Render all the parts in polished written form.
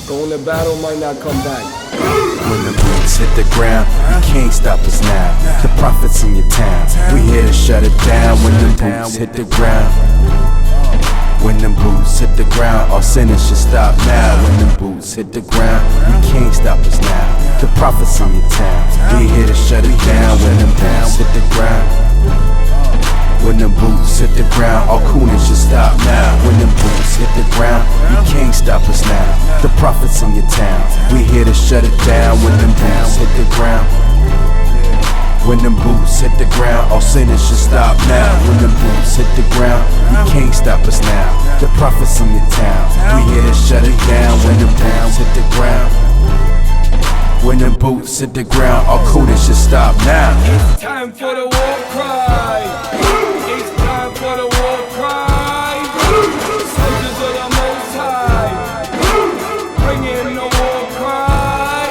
Going to battle might not come back. When the boots hit the ground, you can't stop us now. The prophets in your town, we here to shut it down. When the boots hit the ground, when the boots hit the ground, all sinners should stop now. When the boots hit the ground, you can't stop us now. The prophets in your town, we here to shut it down. When the boots hit the ground, when the boots hit the ground, all coolness should stop now. When the boots hit the ground, you can't stop us now. The prophets in your town, we here to shut it down. When the boots hit the ground, when the boots hit the ground, all sinners should stop now. When the boots hit the ground, you can't stop us now. The prophets in your town, we here to shut it down. When the boots hit the ground, when the boots hit the ground, all coolness should stop now. It's time for the war cry. It's time for the war cry. Soldiers of the Most High, bring in the war cry.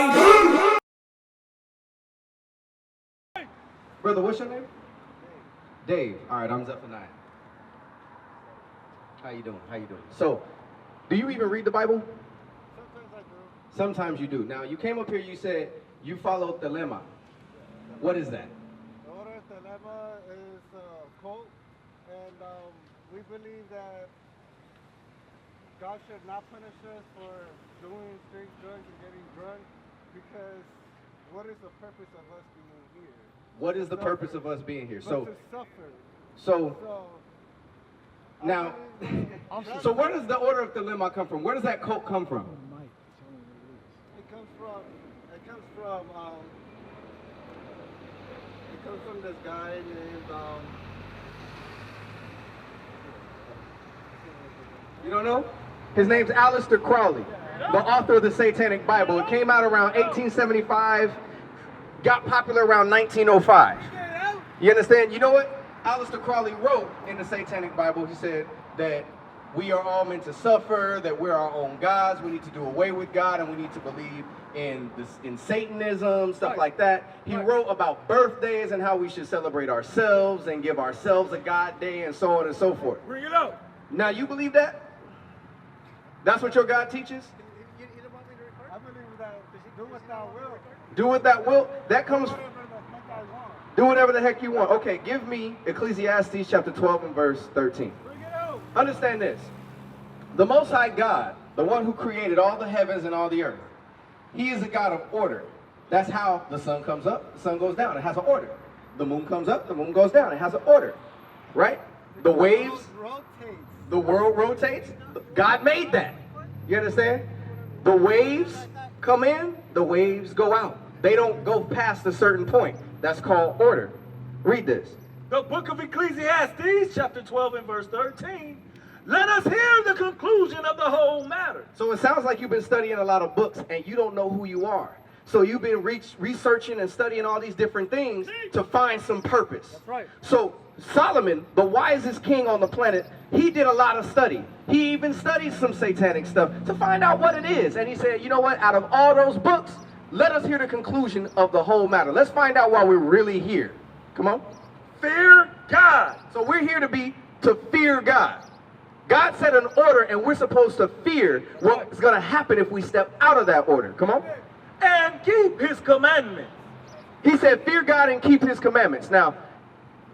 Brother, what's your name? Dave. All right, I'm Zephaniah. How you doing? How you doing? So, do you even read the Bible? Sometimes I do. Sometimes you do. Now, you came up here, you said you followed the lemma. What is that? The order of dilemma is a cult, and we believe that God should not punish us for doing straight drugs and getting drunk, because what is the purpose of us being here? What is the purpose of us being here? So, to suffer. so So now, so where does the order of dilemma come from? Where does that cult come from? it comes from this guy named You don't know? His name's Aleister Crowley, the author of the Satanic Bible. It came out around 1875, got popular around 1905. You understand? You know what Aleister Crowley wrote in the Satanic Bible? He said that we are all meant to suffer, that we're our own gods, we need to do away with God, and we need to believe in Satanism, stuff like that. He wrote about birthdays and how we should celebrate ourselves and give ourselves a God day and so on and so forth. Bring it up. Now, you believe that? That's what your God teaches? I believe that do what thou wilt. Do what that will. That comes. Whatever the heck I want. Do whatever the heck you want. Okay, give me Ecclesiastes chapter 12 and verse 13. Bring it out. Understand this. The Most High God, the one who created all the heavens and all the earth, He is a God of order. That's how the sun comes up, the sun goes down. It has an order. The moon comes up, the moon goes down. It has an order. Right? The waves, Rotates. the world rotates. God made that. You understand? The waves come in, the waves go out. They don't go past a certain point. That's called order. Read this. The book of Ecclesiastes, chapter 12 and verse 13. Let us hear the conclusion of the whole matter. So it sounds like you've been studying a lot of books and you don't know who you are. So you've been researching and studying all these different things to find some purpose. That's right. So Solomon, the wisest king on the planet, he did a lot of study. He even studied some satanic stuff to find out what it is. And he said, you know what? Out of all those books, let us hear the conclusion of the whole matter. Let's find out why we're really here. Come on. Fear God. So we're here to fear God. God set an order and we're supposed to fear what's going to happen if we step out of that order. Come on. And keep his commandments. He said, fear God and keep his commandments. Now,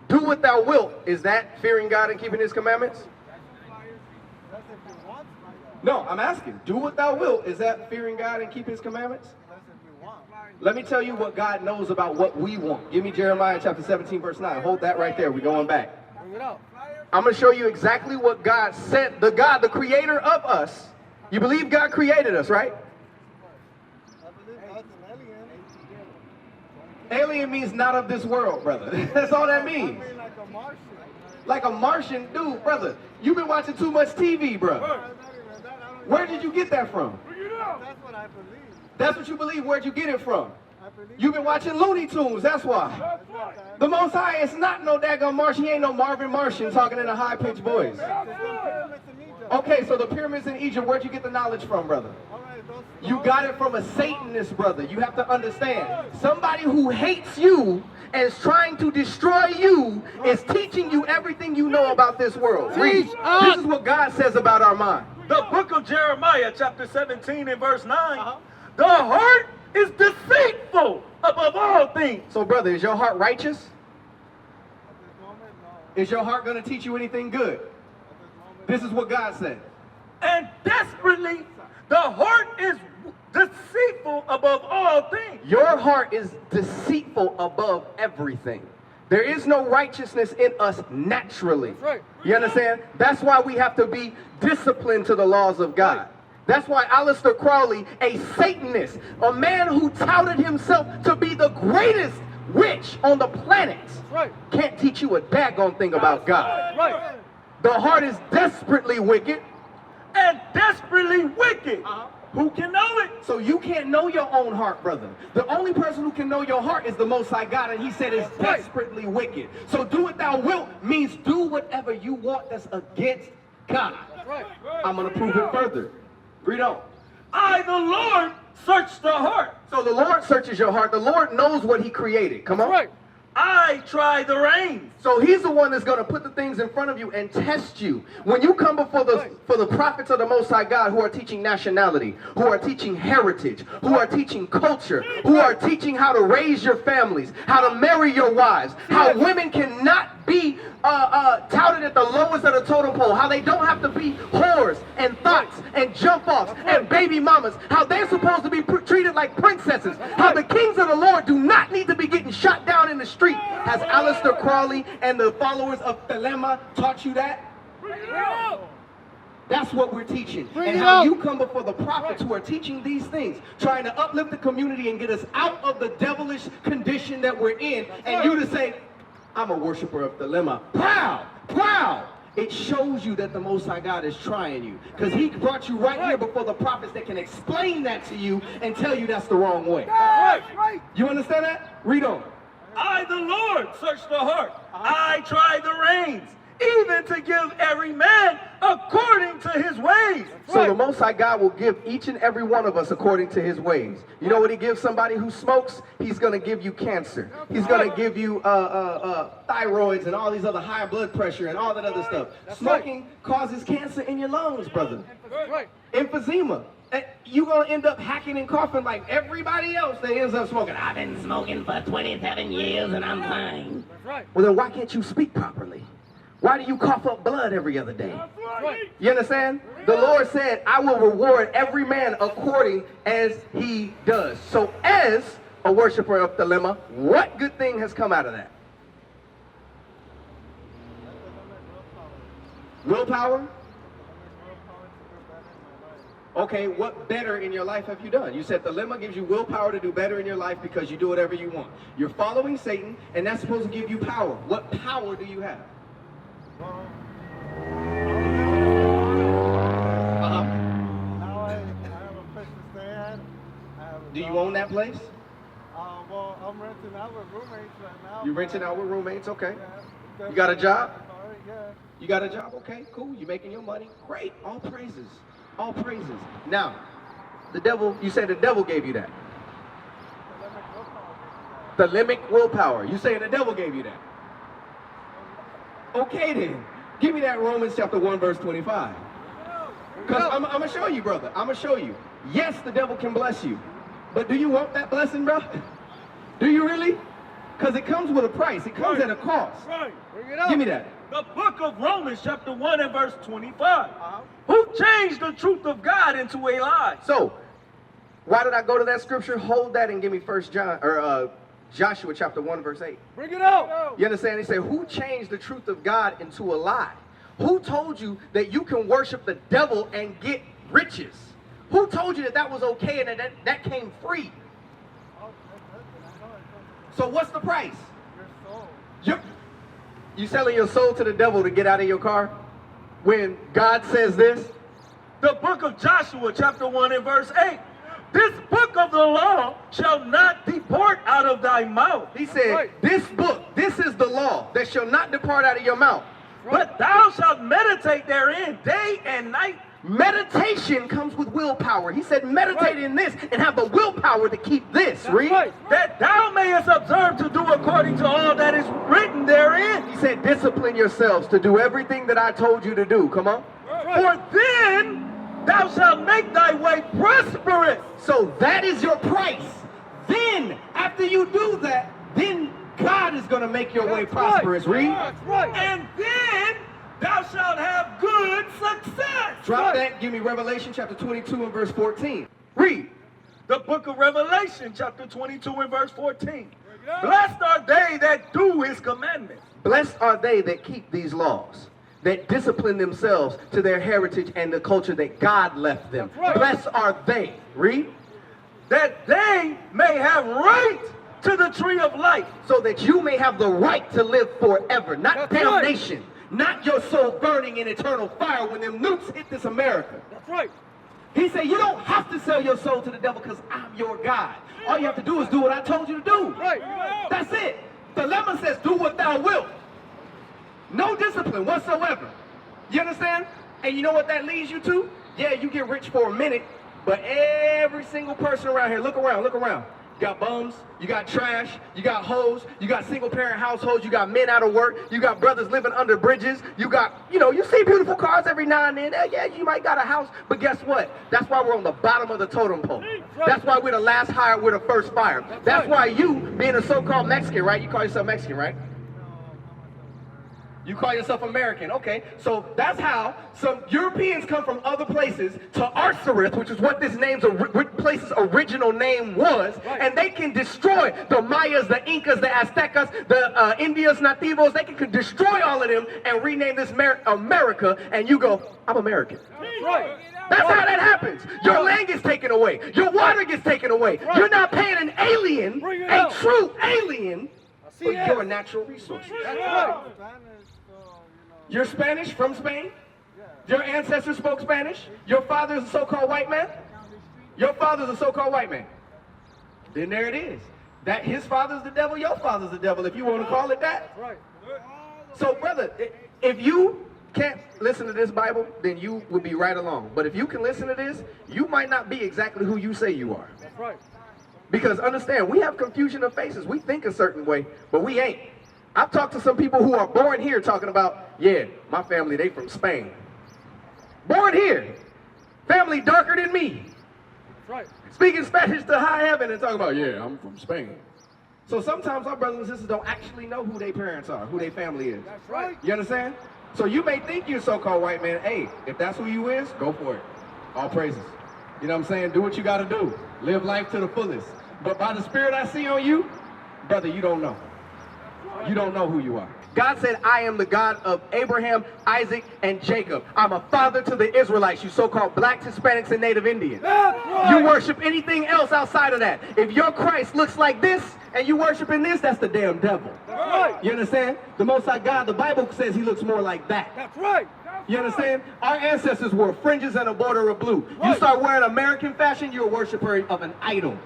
do what thou wilt. Is that fearing God and keeping his commandments? That's if you want. No, I'm asking. Do what thou wilt. Is that fearing God and keep his commandments? That's if you want. Let me tell you what God knows about what we want. Give me Jeremiah chapter 17, verse 9. Hold that right there. We're going back. Bring it out. I'm going to show you exactly what God said. The God, the creator of us. You believe God created us, right? I believe God's an alien. Alien means not of this world, brother. That's all that I means. mean like a Martian. Like a Martian dude, brother. You've been watching too much TV, bro. Not even that. I don't Where did you get that from? That's what I believe. That's what you believe. Where'd you get it from? I believe. You've been watching Looney Tunes, that's why. That's right. The Most High is not no daggone Martian. He ain't no Marvin Martian talking in a high-pitched voice. There's some pyramids in Egypt. Okay, so the pyramids in Egypt, where'd you get the knowledge from, brother? All right, those. You got it from a Satanist, brother. You have to understand. Somebody who hates you and is trying to destroy you is teaching you everything you know about this world. Read. This is what God says about our mind. The book of Jeremiah, chapter 17 and verse 9. The heart is deceitful above all things. So, brother, is your heart righteous? At this moment, no. Is your heart going to teach you anything good? At this moment, This is what God said. And desperately, the heart is deceitful above all things. Your heart is deceitful above everything. There is no righteousness in us naturally. That's right. You understand? That's why we have to be disciplined to the laws of God. That's why Aleister Crowley, a Satanist, a man who touted himself to be the greatest witch on the planet, right. can't teach you a daggone thing about God. Right. The heart is desperately wicked. And desperately wicked. Who can know it? So you can't know your own heart, brother. The only person who can know your heart is the Most High God, and he said it's desperately wicked. So do what thou wilt means do whatever you want that's against God. Right. I'm going to prove it further. Read on. I, the Lord, search the heart. So the Lord searches your heart. The Lord knows what he created. Come on. Right. I try the reins. So he's the one that's going to put the things in front of you and test you. When you come before the prophets of the Most High God who are teaching nationality, who are teaching heritage, who are teaching culture, who are teaching how to raise your families, how to marry your wives, how women cannot be touted at the lowest of the totem pole, how they don't have to be whores and thoughts and jump-offs and baby mamas, how they're supposed to be treated like princesses, how the kings of the Lord do not need to be getting shot down in the street. Has Aleister Crowley and the followers of Thelema taught you that? That's what we're teaching. And how you come before the prophets who are teaching these things, trying to uplift the community and get us out of the devilish condition that we're in, and you to say, I'm a worshiper of Thelema. Proud, proud. It shows you that the Most High God is trying you. Because he brought you right here before the prophets that can explain that to you and tell you that's the wrong way. Right. You understand that? Read on. I, the Lord, search the heart. I try the reins, even to give every man according to his ways. So the Most High God will give each and every one of us according to his ways. You know what he gives somebody who smokes? He's going to give you cancer. He's going to give you thyroids and all these other high blood pressure and all that other stuff. Smoking causes cancer in your lungs, brother. Right. Emphysema. You're going to end up hacking and coughing like everybody else that ends up smoking. I've been smoking for 27 years and I'm fine. Right. Well, then why can't you speak properly? Why do you cough up blood every other day? Right. You understand? The Lord said, I will reward every man according as he does. So as a worshiper of Thelema, what good thing has come out of that? Willpower? Okay, what better in your life have you done? You said Thelema gives you willpower to do better in your life because you do whatever you want. You're following Satan, and that's supposed to give you power. What power do you have? Now I have a place to stay at. Do you own that place? Well, I'm renting out with roommates right now. You renting out with roommates? Okay. Yeah. You got a job? Yeah. You got a job? Okay, cool. You making your money? Great. All praises. All praises. Now, the devil, you said the devil gave you that. The limit willpower. You saying the devil gave you that? Okay then. Give me that Romans chapter 1 verse 25. Because I'm going to show you, brother. I'm going to show you. Yes, the devil can bless you. But do you want that blessing, bro? Do you really? Because it comes with a price. It comes at a cost. Right. Bring it up. Give me that. The book of Romans, chapter 1 and verse 25. Who changed the truth of God into a lie? So, why did I go to that scripture? Hold that and give me Joshua chapter 1 verse 8. Bring it out. You understand? He said, who changed the truth of God into a lie? Who told you that you can worship the devil and get riches? Who told you that that was okay and that came free? So what's the price? Your soul. You selling your soul to the devil to get out of your car? When God says this? The book of Joshua, chapter 1 and verse 8. This book of the law shall not depart out of thy mouth. He said, this book, this is the law that shall not depart out of your mouth. But thou shalt meditate therein day and night. Meditation comes with willpower. He said, meditate in this and have the willpower to keep this. Read. That thou mayest observe to do according to all that is written therein. He said, discipline yourselves to do everything that I told you to do. Come on. For then thou shalt make thy way prosperous. So that is your price. Then, after you do that, then God is going to make your way prosperous. Read. That's right. And then thou shalt have good success. Drop that. Give me Revelation chapter 22 and verse 14. Read. The book of Revelation, chapter 22 and verse 14. Blessed are they that do his commandments. Blessed are they that keep these laws, that discipline themselves to their heritage and the culture that God left them. That's right. Blessed are they. Read. That they may have right to the tree of life. So that you may have the right to live forever, not That's damnation, not your soul burning in eternal fire when them nukes hit this America. That's right. He said, you don't have to sell your soul to the devil because I'm your God. All you have to do is do what I told you to do. Right. That's it. The dilemma says, do what thou wilt. No discipline whatsoever. You understand? And you know what that leads you to? Yeah, you get rich for a minute, but every single person around here, look around, look around. You got bums, you got trash, you got hoes, you got single parent households, you got men out of work, you got brothers living under bridges, you got, you see beautiful cars every now and then. Yeah, you might got a house, but guess what? That's why we're on the bottom of the totem pole. That's why we're the last hire, we're the first fire. That's why you, being a so-called Mexican, right? You call yourself Mexican, right? You call yourself American, okay. So that's how some Europeans come from other places to Arsarith, which is what this place's original name was, and they can destroy the Mayas, the Incas, the Aztecas, the Indios Nativos. They can destroy all of them and rename this America, and you go, I'm American. Right. That's how that happens. Your land gets taken away. Your water gets taken away. You're not paying an alien, a true alien, for your natural resources. That's right. You're Spanish from Spain? Your ancestors spoke Spanish? Your father's a so-called white man? Your father's a so-called white man. Then there it is. That his father's the devil, your father's the devil, if you want to call it that. Right. So, brother, if you can't listen to this Bible, then you would be right along. But if you can listen to this, you might not be exactly who you say you are. That's right. Because understand, we have confusion of faces. We think a certain way, but we ain't. I've talked to some people who are born here talking about, yeah, my family, they from Spain. Born here. Family darker than me. That's right. Speaking Spanish to high heaven and talking about, yeah, I'm from Spain. So sometimes our brothers and sisters don't actually know who their parents are, who their family is. That's right. You understand? So you may think you're a so-called white man. Hey, if that's who you is, go for it. All praises. You know what I'm saying? Do what you got to do. Live life to the fullest. But by the spirit I see on you, brother, you don't know. You don't know who you are. God said, I am the God of Abraham, Isaac, and Jacob. I'm a father to the Israelites, you so-called blacks, Hispanics, and Native Indians. You worship anything else outside of that. If your Christ looks like this, and you worshiping this, that's the damn devil. That's right. You understand? The Most High God, the Bible says he looks more like that. That's right. You understand? Our ancestors wore fringes and a border of blue. You start wearing American fashion, you're a worshiper of an idol.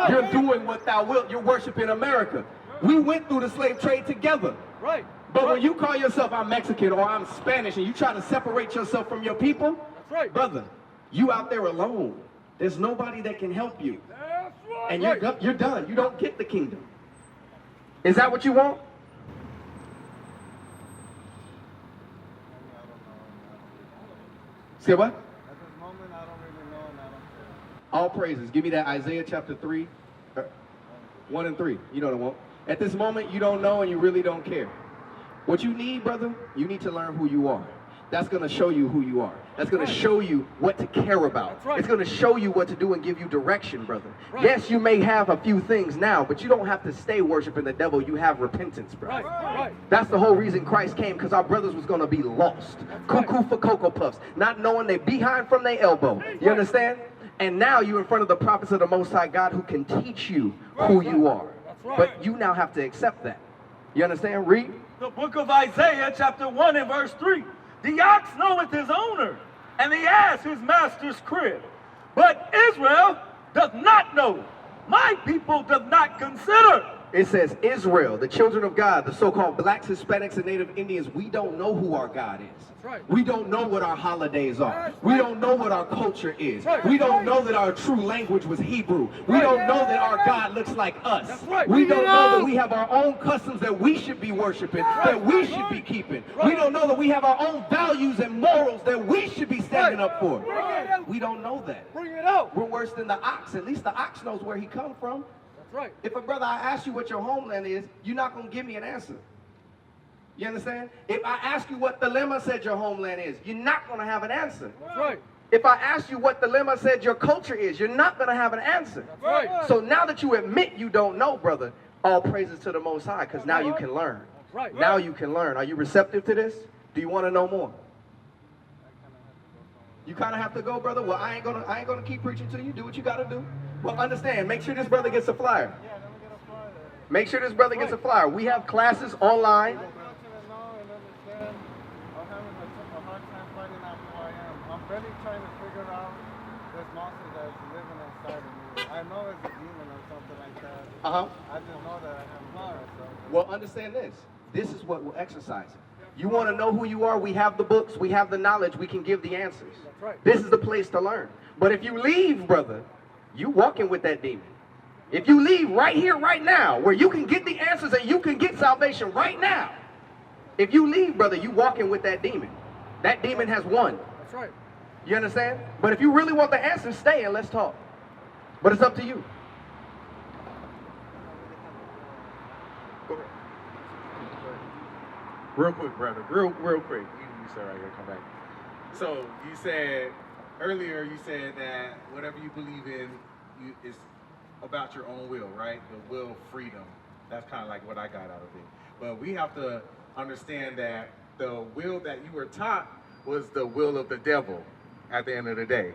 You're doing what thou wilt. You're worshiping America. We went through the slave trade together. Right. But when you call yourself I'm Mexican or I'm Spanish and you try to separate yourself from your people, That's right. brother, you out there alone. There's nobody that can help you. That's right. And you're done. You don't get the kingdom. Is that what you want? Say what? At this moment, I don't really know, and I don't care. All praises. Give me that Isaiah chapter 3, 1 and 3. You know the one. At this moment, you don't know and you really don't care. What you need, brother, you need to learn who you are. That's going to show you who you are. That's going to show you what to care about. That's right. It's going to show you what to do and give you direction, brother. Right. Yes, you may have a few things now, but you don't have to stay worshiping the devil. You have repentance, brother. Right. Right. That's the whole reason Christ came, because our brothers was going to be lost. Cuckoo for Cocoa Puffs, not knowing they behind from their elbow. You understand? And now you're in front of the prophets of the Most High God who can teach you who you are. right. But you now have to accept that. You understand? Read. The book of Isaiah, chapter 1 and verse 3. The ox knoweth his owner, and the ass his master's crib. But Israel doth not know. My people doth not consider. It says Israel, the children of God, the so-called blacks, Hispanics, and Native Indians, we don't know who our God is. That's right. We don't know what our holidays are. That's We right. don't know what our culture is. That's right. We don't know that our true language was Hebrew. We Right. don't know that our God looks like us. That's right. We don't know that know. we have our own customs that we should be worshiping, that we should be keeping. We Right. don't know that we have our own values and morals that we should be standing up for. We don't know that. Bring it out. We're worse than the ox. At least the ox knows where he come from. That's right. If a brother, I ask you what your homeland is, you're not going to give me an answer. You understand? If I ask you what dilemma said your homeland is, you're not going to have an answer. That's right. If I ask you what dilemma said your culture is, you're not going to have an answer. That's right. So now that you admit you don't know, brother, all praises to the Most High, because now you can learn. That's right. Now you can learn. Are you receptive to this? Do you want to know more? You kind of have to go, brother. Well, I ain't gonna keep preaching to you. Do what you got to do. Well, understand. Make sure this brother gets a flyer. Yeah, let me get a flyer. Make sure this brother gets a flyer. We have classes online. I want you to know and understand I'm having a hard time finding out who I am. I'm really trying to figure out this monster that's living inside of me. I know it's a demon or something like that. I just know that I have power. So. Well, understand this. This is what will exercise it. You want to know who you are? We have the books. We have the knowledge. We can give the answers. That's right. This is the place to learn. But if you leave, brother, you walking with that demon. If you leave right here, right now, where you can get the answers and you can get salvation right now, if you leave, brother, you walking with that demon. That demon has won. That's right. You understand? But if you really want the answers, stay and let's talk. But it's up to you. Go ahead. Real quick, brother. Real quick. You said right here, come back. So you said earlier, you said that whatever you believe in, is about your own will, right? The will of freedom. That's kind of like what I got out of it. But we have to understand that the will that you were taught was the will of the devil at the end of the day.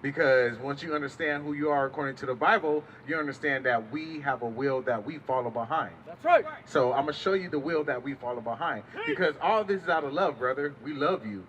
Because once you understand who you are according to the Bible, you understand that we have a will that we follow behind. That's right. So I'm going to show you the will that we follow behind. Because all this is out of love, brother. We love you.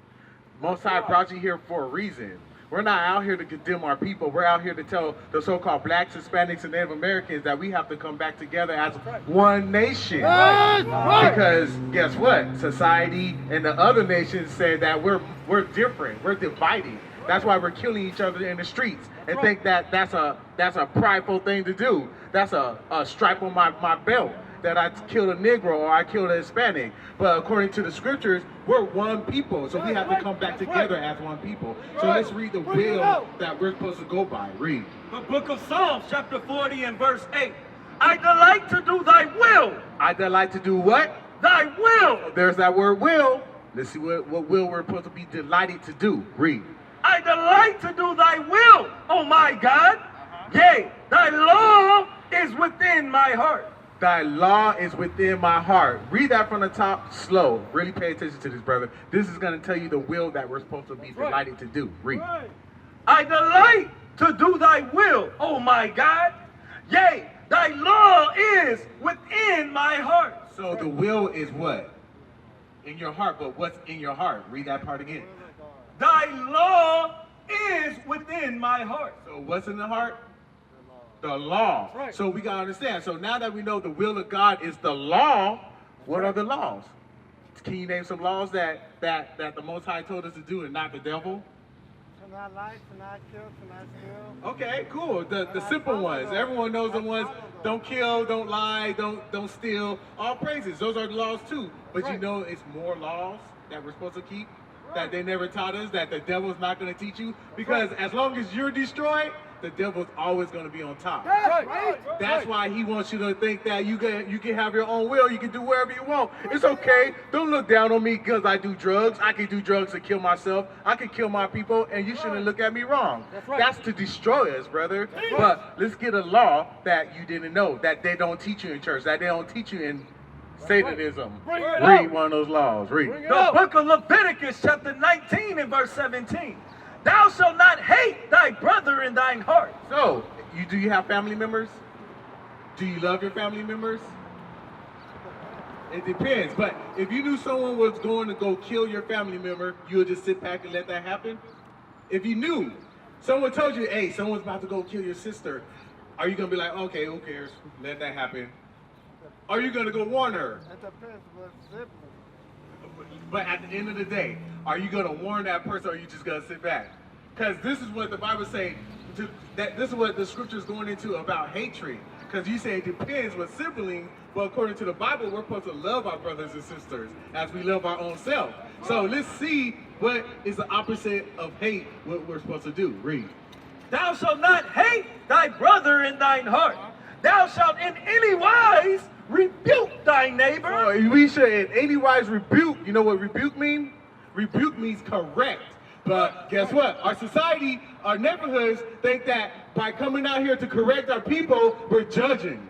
Most High brought you here for a reason. We're not out here to condemn our people. We're out here to tell the so-called blacks, Hispanics, and Native Americans that we have to come back together as one nation. Because guess what? Society and the other nations say that we're different. We're divided. That's why we're killing each other in the streets and think that that's a prideful thing to do. That's a stripe on my belt that I killed a Negro or I killed a Hispanic. But according to the scriptures, we're one people. So we have to come back together as one people. So let's read the will that we're supposed to go by. Read. The book of Psalms, chapter 40 and verse 8. I delight to do thy will. I delight to do what? Thy will. There's that word will. Let's see what will we're supposed to be delighted to do. Read. I delight to do thy will, O my God. Yea, thy law is within my heart. Thy law is within my heart. Read that from the top slow. Really pay attention to this, brother. This is going to tell you the will that we're supposed to be delighted to do. Read. I delight to do thy will, O my God. Yea, thy law is within my heart. So the will is what? In your heart, but what's in your heart? Read that part again. Thy law is within my heart. So what's in the heart? The law. Right. So we got to understand. So now that we know the will of God is the law, what are the laws? Can you name some laws that the Most High told us to do and not the devil? To not lie, to not kill, to not steal. Okay, cool. The simple ones. Everyone knows the ones. Don't kill, don't lie, don't steal. All praises. Those are the laws too. But you know it's more laws that we're supposed to keep that they never taught us, that the devil's not going to teach you. Because as long as you're destroyed, the devil's always going to be on top. That's why he wants you to think that you can have your own will. You can do whatever you want. It's okay. Don't look down on me because I do drugs. I can do drugs to kill myself. I can kill my people, and you shouldn't look at me wrong. That's to destroy us, brother. But let's get a law that you didn't know, that they don't teach you in church, that they don't teach you in Satanism. Read one of those laws. Read. The book of Leviticus, chapter 19 and verse 17. Thou shalt not hate thy brother in thine heart. So, do you have family members? Do you love your family members? It depends. But if you knew someone was going to go kill your family member, you would just sit back and let that happen? If you knew, someone told you, hey, someone's about to go kill your sister, are you going to be like, okay, who cares? Let that happen. Are you going to go warn her? It depends what sibling. But at the end of the day, are you going to warn that person or are you just going to sit back? Because this is what the Bible says, this is what the scripture is going into about hatred. Because you say it depends what sibling, but according to the Bible, we're supposed to love our brothers and sisters as we love our own self. So let's see What is the opposite of hate? What we're supposed to do? Read. Thou shalt not hate thy brother in thine heart. Thou shalt in any wise rebuke thy neighbor. Oh, we should in any wise rebuke. You know what rebuke means? Rebuke means correct. But guess what? Our society, our neighborhoods think that by coming out here to correct our people, we're judging.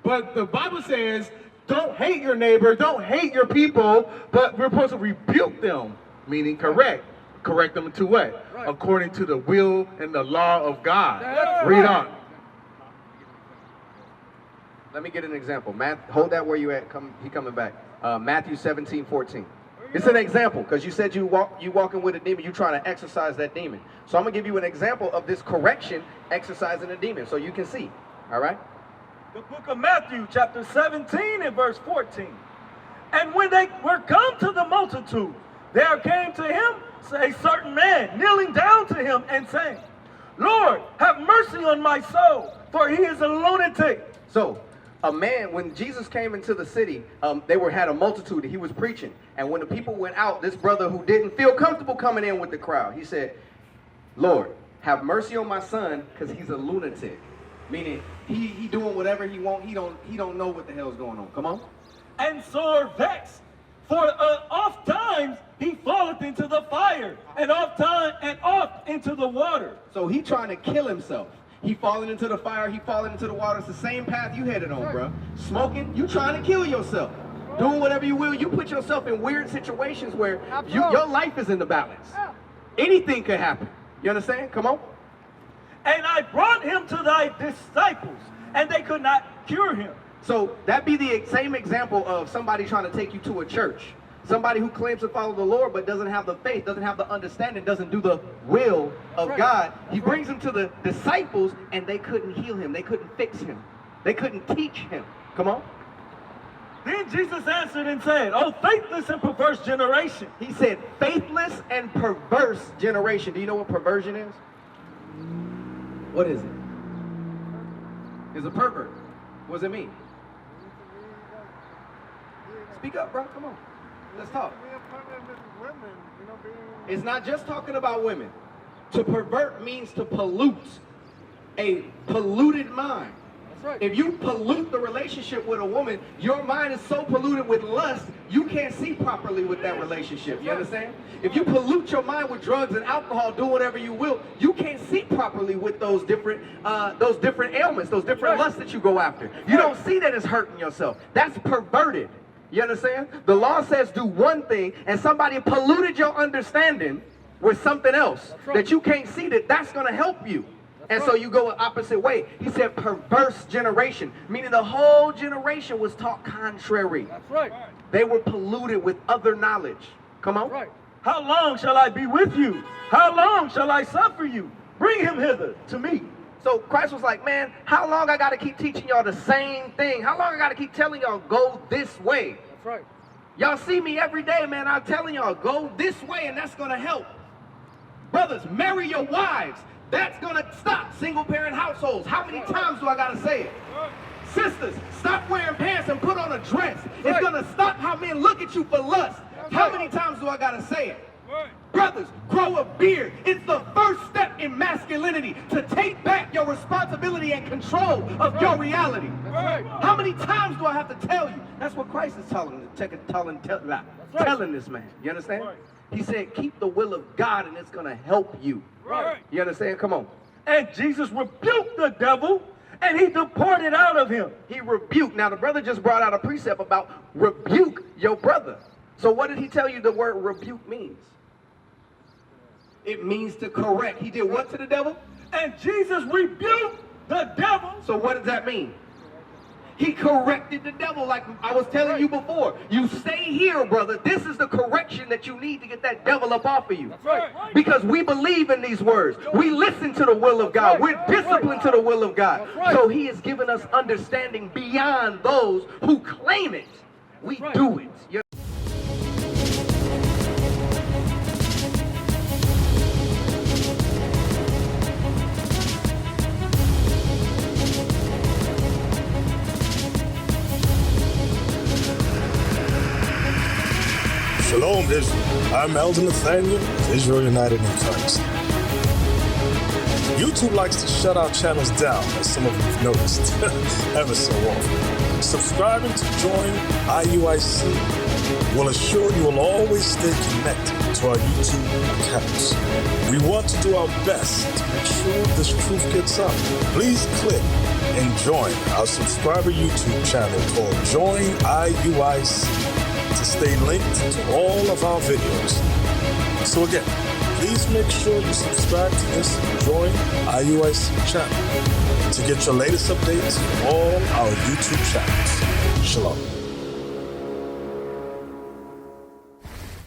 But the Bible says, don't hate your neighbor, don't hate your people, but we're supposed to rebuke them, meaning correct. Correct them to what? Right. According to the will and the law of God. Read on. Let me get an example. Hold that where you at. He coming back. Matthew 17:14. It's an example because you said you walking with a demon. You trying to exorcise that demon. So I'm gonna give you an example of this correction exorcising a demon, so you can see. All right. The book of Matthew, chapter 17 and verse 14. And when they were come to the multitude, there came to him a certain man, kneeling down to him and saying, Lord, have mercy on my soul, for he is a lunatic. So, a man, when Jesus came into the city, they had a multitude. He was preaching. And when the people went out, this brother who didn't feel comfortable coming in with the crowd, he said, Lord, have mercy on my son, because he's a lunatic. Meaning, he doing whatever he want. He don't know what the hell's going on. Come on. And sore vexed, for oft times he falleth into the fire, and oft into the water. So he trying to kill himself. He falling into the fire, he falling into the water. It's the same path you headed on, bro. Smoking, you trying to kill yourself. Doing whatever you will, you put yourself in weird situations where your life is in the balance. Anything could happen. You understand? Come on. And I brought him to thy disciples, and they could not cure him. So that be the same example of somebody trying to take you to a church. Somebody who claims to follow the Lord but doesn't have the faith, doesn't have the understanding, doesn't do the will of God. He brings him to the disciples and they couldn't heal him. They couldn't fix him. They couldn't teach him. Come on. Then Jesus answered and said, O faithless and perverse generation. He said, faithless and perverse generation. Do you know what perversion is? What is it? It's a pervert. What does it mean? Speak up, bro. Come on. Let's talk. It's not just talking about women. To pervert means to pollute. A polluted mind. That's right. If you pollute the relationship with a woman, your mind is so polluted with lust, you can't see properly with that relationship. You understand? If you pollute your mind with drugs and alcohol, do whatever you will, you can't see properly with those different ailments, those different lusts that you go after. You don't see that it's hurting yourself. That's perverted. You understand? The law says do one thing, and somebody polluted your understanding with something else that you can't see that's going to help you. And so you go an opposite way. He said perverse generation, meaning the whole generation was taught contrary. That's right. They were polluted with other knowledge. Come on. Right. How long shall I be with you? How long shall I suffer you? Bring him hither to me. So Christ was like, man, how long I got to keep teaching y'all the same thing? How long I got to keep telling y'all go this way? That's right. Y'all see me every day, man. I'm telling y'all go this way, and that's going to help. Brothers, marry your wives. That's going to stop single-parent households. How many times do I got to say it? Sisters, stop wearing pants and put on a dress. It's going to stop how men look at you for lust. How many times do I got to say it? Brothers, grow a beard. It's the first step in masculinity to take back your responsibility and control of your reality. How many times do I have to tell you? That's what Christ is telling this man. You understand? He said, keep the will of God and it's going to help you. You understand? Come on. And Jesus rebuked the devil and he departed out of him. He rebuked. Now the brother just brought out a precept about rebuke your brother. So what did he tell you the word rebuke means? It means to correct. He did what to the devil? And Jesus rebuked the devil. So what does that mean? He corrected the devil like I was telling you before. You stay here, brother. This is the correction that you need to get that devil up off of you. That's right. Because we believe in these words. We listen to the will of God. We're disciplined to the will of God. So he has given us understanding beyond those who claim it. We do it. Shalom, I'm Elder Nathaniel of Israel United in Christ. YouTube likes to shut our channels down, as some of you have noticed, ever so often. Subscribing to join IUIC will assure you will always stay connected to our YouTube accounts. We want to do our best to make sure this truth gets out. Please click and join our subscriber YouTube channel called Join IUIC to stay linked to all of our videos. So again, please make sure you subscribe to this Join IUIC channel to get your latest updates from all our YouTube channels. Shalom.